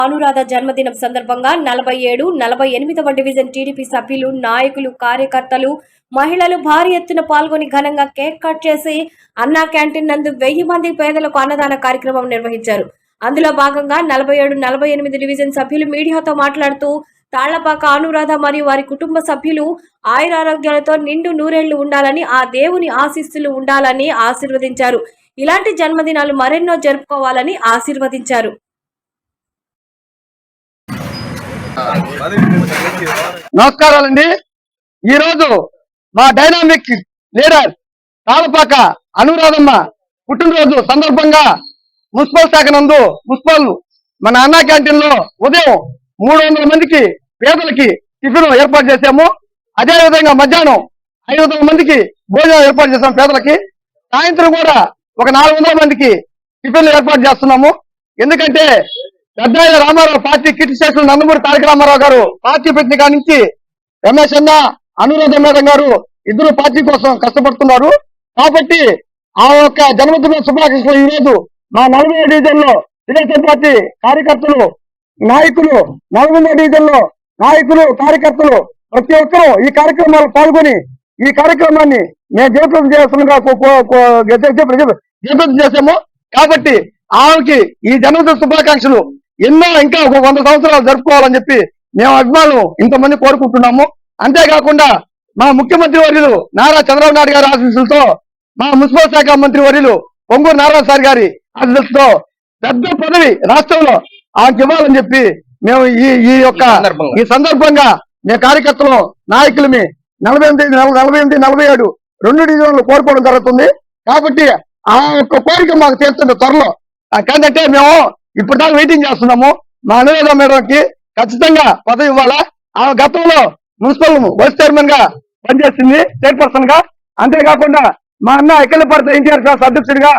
అనురాధ జన్మదినం సందర్భంగా 47, 48వ division TDP సభ్యులు, నాయకులు, కార్యకర్తలు, మహిళలు భారీ ఎత్తున పాల్గొని ఘనంగా కేక్ కట్ చేసి అన్నా క్యాంటీన్ నందు 1000 మంది పేదలకు అన్నదాన కార్యక్రమం నిర్వహించారు. అందులో భాగంగా 47, 48 డివిజన్ సభ్యులు మీడియాతో మాట్లాడుతూ తాళ్లపాక అనురాధ మరియు వారి కుటుంబ సభ్యులు ఆయురారోగ్యాలతో నిండు నూరేళ్లు ఉండాలని, ఆ దేవుని ఆశీస్సులు ఉండాలని ఆశీర్వదించారు. ఇలాంటి జన్మదినాలు మరెన్నో జరుపుకోవాలని ఆశీర్వదించారు. నమస్కారాలండి. ఈరోజు మా డైనామిక్ లీడర్ తాళపాక అనురాధమ్మ పుట్టినరోజు సందర్భంగా మున్సిపల్ శాఖ నందు మన అన్నా క్యాంటీన్ లో ఉదయం 300 మందికి పేదలకి టిఫిన్ ఏర్పాటు చేశాము. అదేవిధంగా మధ్యాహ్నం 500 మందికి భోజనం ఏర్పాటు చేశాము పేదలకి. సాయంత్రం కూడా ఒక 400 మందికి టిఫిన్లు ఏర్పాటు చేస్తున్నాము. ఎందుకంటే పెద్దాయన రామారావు పార్టీ కిట్ స్టేషన్ నందమూరి తారక రామారావు గారు పార్టీ పెట్టిన కాడి నుంచి రమేష్ అన్న, అనురాధ మేడం గారు ఇద్దరు పార్టీ కోసం కష్టపడుతున్నారు. కాబట్టి ఆ యొక్క జన్మదిన శుభాకాంక్షలు ఈ రోజు మా 40వ డివిజన్ లో తెలుగుదేశం పార్టీ కార్యకర్తలు, నాయకులు, 40వ డివిజన్ లో నాయకులు, కార్యకర్తలు ప్రతి ఒక్కరూ ఈ కార్యక్రమాలు పాల్గొని ఈ కార్యక్రమాన్ని మేము జయప్రదం చేసాము. కాబట్టి ఆమెకి ఈ జన్మదిన శుభాకాంక్షలు ఎన్నో ఇంకా ఒక 100 సంవత్సరాలు జరుపుకోవాలని చెప్పి మేము అభిమానులు ఇంతమంది కోరుకుంటున్నాము. అంతేకాకుండా మా ముఖ్యమంత్రి వర్యులు నారా చంద్రబాబు నాయుడు గారి ఆశీస్సులతో, మా మున్సిపల్ శాఖ మంత్రి వర్యులు పొంగూరు నారాయణ సార్ గారి ఆశీస్సులతో పెద్ద పదవి రాష్ట్రంలో ఆమెకి ఇవ్వాలని చెప్పి మేము ఈ సందర్భంగా మేము కార్యకర్తలు, నాయకులమి 48, 47 2 డివిజన్లు కోరుకోవడం జరుగుతుంది. కాబట్టి ఆ యొక్క కోరిక మాకు తీరుతుంది త్వరలో. కాదంటే మేము ఇప్పుడు దాకా వెయిటింగ్ చేస్తున్నాము. మా అనురాధ మేడంకి ఖచ్చితంగా పదవి ఇవ్వాలా. ఆ గతంలో మున్సిపల్ వైస్ చైర్మన్ గా పనిచేసింది, చైర్పర్సన్ గా. అంతేకాకుండా మా అన్న ఎక్కలపర్తి ఎన్టీఆర్ క్లాస్ అధ్యక్షుడిగా,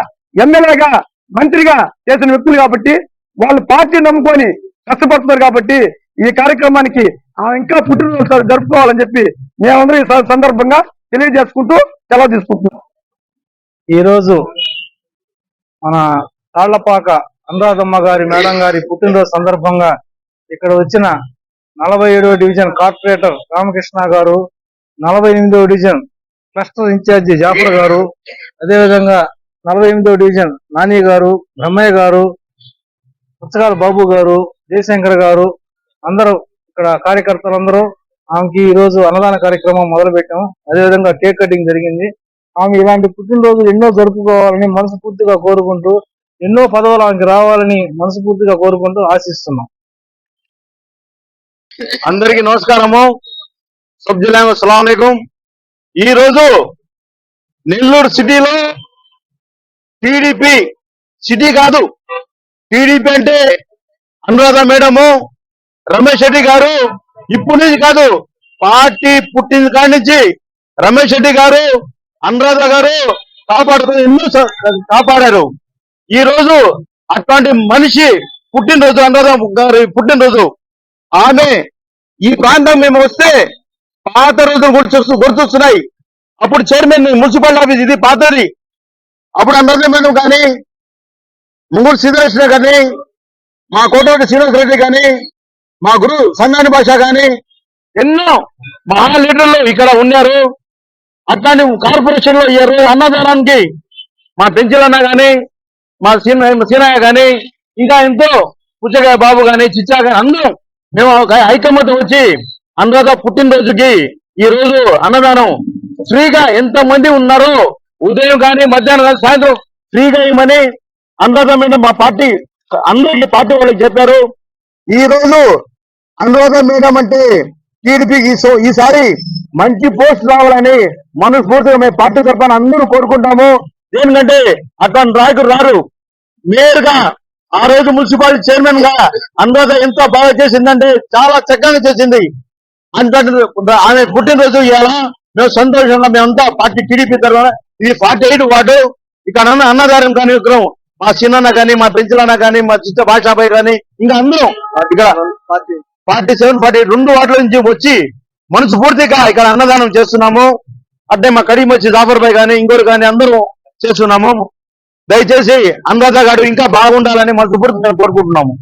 ఎమ్మెల్యేగా, మంత్రిగా చేసిన వ్యక్తులు కాబట్టి వాళ్ళు పార్టీ నమ్ముకొని కష్టపడుతున్నారు. కాబట్టి ఈ కార్యక్రమానికి ఇంకా పుట్టినరోజు జరుపుకోవాలని చెప్పి మేమందరం ఈ సందర్భంగా తెలియజేసుకుంటూ సెలవు తీసుకుంటున్నాం. ఈరోజు మన తాళ్లపాక అనురాధమ్మ గారి మేడం గారి పుట్టినరోజు సందర్భంగా ఇక్కడ వచ్చిన 47వ డివిజన్ కార్పొరేటర్ రామకృష్ణ గారు, 48వ డివిజన్ క్లస్టర్ ఇన్ఛార్జి జాఫర్ గారు, అదేవిధంగా 48వ డివిజన్ నాని గారు, బ్రహ్మయ్య గారు, పుచ్చకాల బాబు గారు, జయశంకర్ గారు, అందరూ ఇక్కడ కార్యకర్తలందరూ ఆమెకి ఈ రోజు అన్నదాన కార్యక్రమం మొదలు పెట్టాము. అదేవిధంగా కేక్ కటింగ్ జరిగింది. ఆమె ఇలాంటి పుట్టినరోజులు ఎన్నో జరుపుకోవాలని మనస్ఫూర్తిగా కోరుకుంటూ, ఎన్నో పదవులు ఆమెకి రావాలని మనస్ఫూర్తిగా కోరుకుంటూ ఆశిస్తున్నాం. అందరికీ నమస్కారము. సబ్జులాం అస్సలాము అలైకుం. ఈ రోజు నెల్లూరు సిటీలో టీడీపీ సిటీ కాదు, టీడీపీ అంటే అనురాధ మేడము, రమేష్ రెడ్డి గారు ఇప్పుడు నుంచి కాదు, పార్టీ పుట్టిన కాడి నుంచి రమేష్ రెడ్డి గారు, అనురాధ గారు ఎన్నో కాపాడారు. ఈ రోజు అట్లాంటి మనిషి పుట్టినరోజు, అనురాధ గారి పుట్టినరోజు. ఆమె ఈ ప్రాంతం మేము వస్తే పాత రోజులు గుర్తొస్తున్నాయి. అప్పుడు చైర్మన్ మున్సిపల్ ఆఫీస్ ఇది పాతది. అప్పుడు అనురాధ మేడం కానీ, ముంగూరు శ్రీధరేశ్వర కానీ, మా కోటరెడ్డి శ్రీనివాస రెడ్డి కానీ, మా గురు సంగాని భాష కానీ ఎన్నో మహా లీడర్లు ఇక్కడ ఉన్నారు. అట్లాంటి కార్పొరేషన్ లో ఈ రోజు అన్నదానానికి మా పెంచలన్న కానీ, మా సీనయ్య కానీ, ఇంకా ఎంతో పుచ్చకాయ బాబు కానీ, చిచ్చా కానీ అందరూ మేము ఐకమత్యం వచ్చి అనురాధ పుట్టినరోజుకి ఈ రోజు అన్నదానం ఫ్రీగా ఎంత మంది ఉన్నారో ఉదయం కానీ, మధ్యాహ్నం కానీ, సాయంత్రం ఫ్రీగా ఇవ్వమని అనురాధ మేడం మా పార్టీ అందరికీ పార్టీ వాళ్ళకి చెప్పారు. ఈ రోజు అనురాధ మేడం అంటే టీడీపీకి ఈసారి మంచి పోస్ట్ రావాలని మనస్ఫూర్తిగా మేము పార్టీ తరఫున అందరూ కోరుకుంటాము. ఎందుకంటే అట్లాంటి నాయకులు రారు. మేయర్ గా ఆ రోజు మున్సిపాలిటీ చైర్మన్ గా అనురాధ ఎంత బాగా చేసిందంటే చాలా చక్కగా చేసింది. అంత ఆమె పుట్టినరోజు ఇవాళ మేము సంతోషంగా మేమంతా పార్టీ టీడీపీ తరఫున ఇది 48 వార్డు. ఇక్కడ అన్నదానం కానీ విగ్రహం మా చిన్న కానీ, మా పెంచలన్న కానీ, మా చిత్త భాషాబాయ్ కానీ, ఇంకా అందరం ఇక్కడ 47, 48 2 వార్డుల నుంచి వచ్చి మనస్ఫూర్తిగా ఇక్కడ అన్నదానం చేస్తున్నాము. అంటే మా కడిమచ్చి జాఫర్ భాయ్ కానీ, ఇంకోరు కానీ అందరూ చేస్తున్నాము. దయచేసి అనురాధ గారు ఇంకా బాగుండాలని మనస్ఫూర్తిగా కోరుకుంటున్నాము.